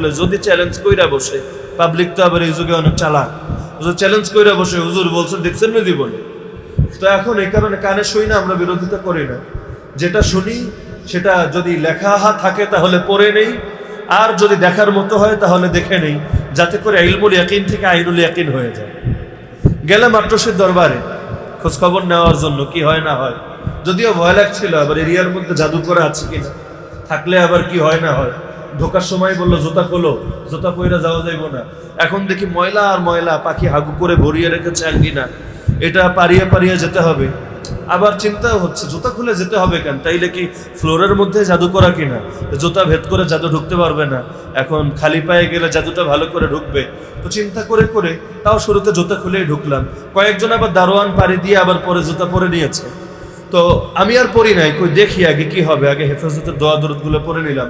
করলে যদি চ্যালেঞ্জ কইরা বসে, পাবলিক তো আবার এই যুগে অনেক চালাক, চ্যালেঞ্জ কইরা বসে হুজুর বলছেন দেখছেন না জীবনে। তো এখন এই কারণে কানে শুই না, আমরা বিরোধিতা করি না, যেটা শুনি সেটা যদি লেখা থাকে তাহলে পড়ে নেই, আর যদি দেখার মতো হয় তাহলে দেখে নেই, যাতে করে ইলমুল ইয়াকিন থেকে আইনুল ইয়াকিন হয়ে যায়। গেলাম আট্রসের দরবারে খোঁজখবর নেওয়ার জন্য কি হয় না হয়, যদিও ভয় লাগছিল আবার এরিয়ার মধ্যে জাদু করা আছে কিনা, থাকলে আবার কি হয় না হয়। ঢোকার সময় বললো জুতা খোলো, জুতা পইরা যাওয়া যাইব না। এখন দেখি ময়লা আর ময়লা, পাখি হাগু করে ভরিয়ে রেখেছে আঙ্গিনা, এটা পারিয়ে পারিয়ে যেতে হবে। আবার চিন্তাও হচ্ছে জুতা খুলে যেতে হবে কেন, তাইলে কি ফ্লোরের মধ্যে জাদু করা কিনা, জুতা ভেদ করে জাদু ঢুকতে পারবে না, এখন খালি পায়ে গেলে জাদুটা ভালো করে ঢুকবে। তো চিন্তা করে করে তাও শুরুতে জুতা খুলেই ঢুকলাম। কয়েকজন আবার দারোয়ান পাড়ি দিয়ে আবার পরে জুতা পরে নিয়েছে। তো আমি আর পড়ি নাই, কই দেখি আগে কি হবে, আগে হেফাজতের দোয়া দরুদগুলো পড়ে নিলাম,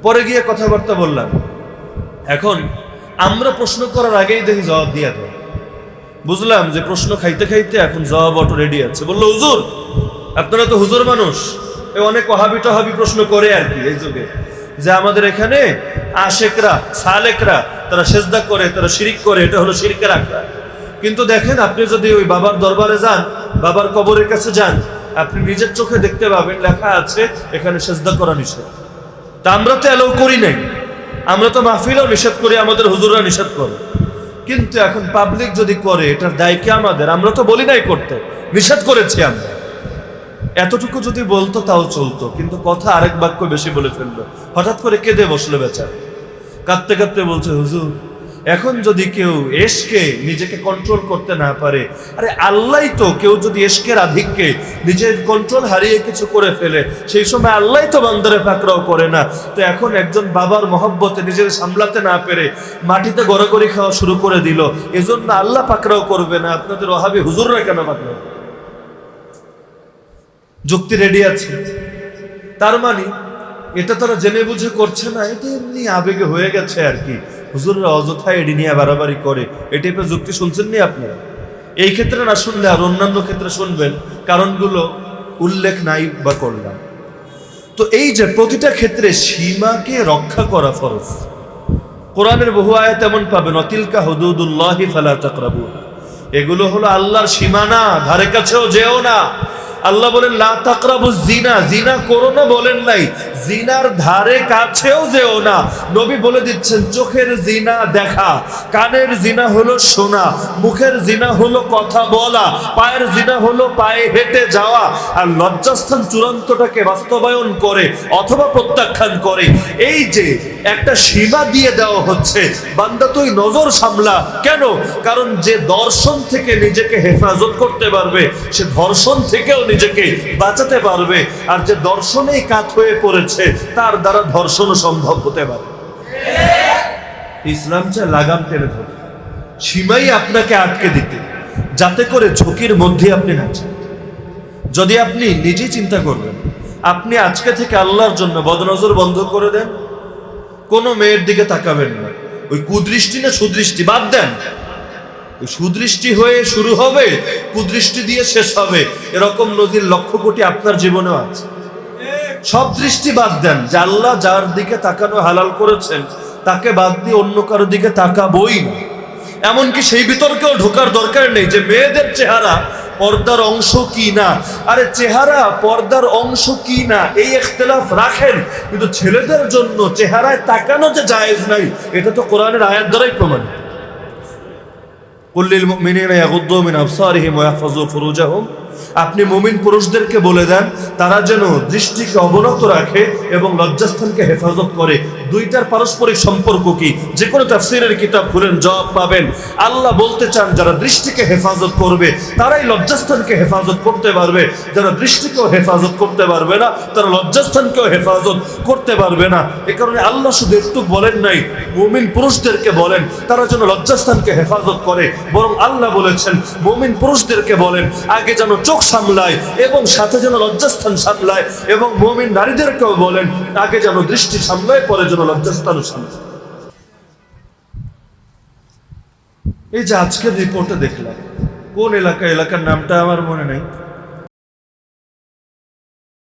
পরে গিয়ে কথাবার্তা বললাম। এখন আমরা প্রশ্ন করার আগেই দেখি জবাব দিয়া দেয়। বুঝলাম যে প্রশ্ন খাইতে খাইতে এখন জবাব অটো রেডি আছে। বললো হুজুর আপনারা তো হুজুর মানুষ, অনেক ওয়াহাবি টহাবি প্রশ্ন করে আর কি এই যুগে, যে আমাদের এখানে আশেকরা সালেকরা তারা সেজদা করে, তারা শিরিক করে, এটা হলো শিরকের আখড়া। কিন্তু দেখেন আপনি যদি ওই বাবার দরবারে যান, বাবার কবরের কাছে যান, আপনি নিজের চোখে দেখতে পাবেন লেখা আছে এখানে সেজদা করা নিষেধ। তা আমরা তো অ্যালাউ করি নাই, আমরা তো মাহফিলেও নিষেধ করি, আমাদের হুজুররা নিষেধ করে। কিন্তু এখন পাবলিক যদি করে এটার দায় কি আমাদের? আমরা তো বলি নাই করতে, নিষেধ করেছি আমরা। এতটুকু যদি বলতো তাও চলতো, কিন্তু কথা আরেক বাক্য বেশি বলে ফেললো, হঠাৎ করে কেঁদে বসলো বেচারা, কাঁদতে কাঁদতে বলছে হুজুর এখন যদি কেউ এশকে নিজেকে কন্ট্রোল করতে না পারে, আরে আল্লাহ তো, কেউ যদি এশকের আধিক্যে নিজের কন্ট্রোল হারিয়ে কিছু করে ফেলে, সেই সময় আল্লাহ তো বান্দারে পাকড়াও করে না। তো এখন একজন বাবার মহব্বতে নিজেকে সামলাতে না পেরে মাটিতে গড়াগড়ি খাওয়া শুরু করে দিল, এজন্য আল্লাহ পাকড়াও করবে না, আপনাদের ওয়াহাবি হুজুররা কেন পাকড়াও? যুক্তি রেডি আছে। তার মানে এটা তারা জেনে বুঝে করছে না, এটা এমনি আবেগে হয়ে গেছে আর কি, হুজুররা অযথায় এডি নিয়ে বাড়াবাড়ি করে, এই টাইপের যুক্তি শুনছেননি আপনারা? এই ক্ষেত্রে না শুনলে আর অন্যান্য ক্ষেত্রে শুনবেন, কারণগুলো উল্লেখ নাই বা করলাম। তো এই যে প্রতিটা ক্ষেত্রে সীমাকে রক্ষা করা ফরজ। কোরআনের বহু আয়াত এমন পাবেন, অতিলকা হুদুদুল্লাহি ফালা তাকরাবুহা, এগুলো হলো আল্লাহর সীমানা, ধারে কাছেও যেও না। আল্লাহ বলেন লা তাকরাবুজ জিনা, জিনা করো না বলেন নাই, জিনার ধারে কাছেও যেও না। নবী বলে দিচ্ছেন চোখের জিনা দেখা, কানের জিনা হলো শোনা, মুখের জিনা হলো কথা বলা, পায়ের জিনা হলো পায়ে হেঁটে যাওয়া। আর লজ্জাস্থান চূড়ান্তটাকে বাস্তবায়ন করে অথবা প্রত্যাখ্যান করে, এই যে একটা সীমা দিয়ে দেওয়া হচ্ছে, বান্দা তুই নজর সামলা। কেন? কারণ যে দর্শন থেকে নিজেকে হেফাজত করতে পারবে, সে ধর্ষণ থেকেও নিজেকে বাঁচাতে পারবে। আর যে দর্শনেই কাত হয়ে পড়েছে, তার দ্বারা ধর্ষণও সম্ভব হতে পারে। ইসলাম চায় লাগাম টেনে ধরে, সীমাই আপনাকে আটকে দিতে, যাতে করে ঝুঁকির মধ্যে আপনি না যান। যদি আপনি নিজে চিন্তা করবেন, আপনি আজকে থেকে আল্লাহর জন্য বদনজর বন্ধ করে দেন, কোনো মেয়ের দিকে তাকাবেন না, ওই কুদৃষ্টি না সুদৃষ্টি বাদ দেন, সুদৃষ্টি হয়ে শুরু হবে, কুদৃষ্টি দিয়ে শেষ হবে, এরকম নজির লক্ষ কোটি আপনার জীবনেও আছে। সব দৃষ্টি বাদ দেন, যে আল্লাহ যার দিকে তাকানো হালাল করেছেন তাকে বাদ দিয়ে অন্য কারো দিকে তাকাবই না। এমনকি সেই বিতর্কেও ঢোকার দরকার নেই যে মেয়েদের চেহারা পর্দার অংশ কি না। আরে চেহারা পর্দার অংশ কি না এই ইখতিলাফ রাখেন, কিন্তু ছেলেদের জন্য চেহারায় তাকানো যে জায়েজ নাই, এটা তো কোরআনের আয়াত দ্বারাই প্রমাণিত। কুল্লিল মুমিনিনা ইয়াগুদ্দু মিন আবসারিহিম ওয়া ইয়াহফাযু ফুরুজাহুম, আপনি মুমিন পুরুষদেরকে বলে দেন তারা যেন দৃষ্টিকে অবনত রাখে এবং লজ্জাস্থানকে হেফাজত করে। দুইটার পারস্পরিক সম্পর্ক কি? যে কোনো তাফসীরের কিতাব খুলেন জবাব পাবেন। আল্লাহ বলতে চান যারা দৃষ্টিকে হেফাজত করবে তারাই লজ্জাস্থানকে হেফাজত করতে পারবে, যারা দৃষ্টিকেও হেফাজত করতে পারবে না তারা লজ্জাস্থানকেও হেফাজত করতে পারবে না। এ কারণে আল্লাহ শুধু একটু বলেন নাই মুমিন পুরুষদেরকে বলেন তারা যেন লজ্জাস্থানকে হেফাজত করে, বরং আল্লাহ বলেছেন মুমিন পুরুষদেরকে বলেন আগে যেন চোখ সামলায় এবং সাথে যেন লজ্জাস্থান সামলায়, এবং মুমিন নারীদেরকেও বলেন আগে যেন দৃষ্টি সামলায় পরে যেন লজ্জাস্থান সামলায়। এই যে আজকের রিপোর্টে দেখলাম, কোন এলাকার নামটা আমার মনে নেই,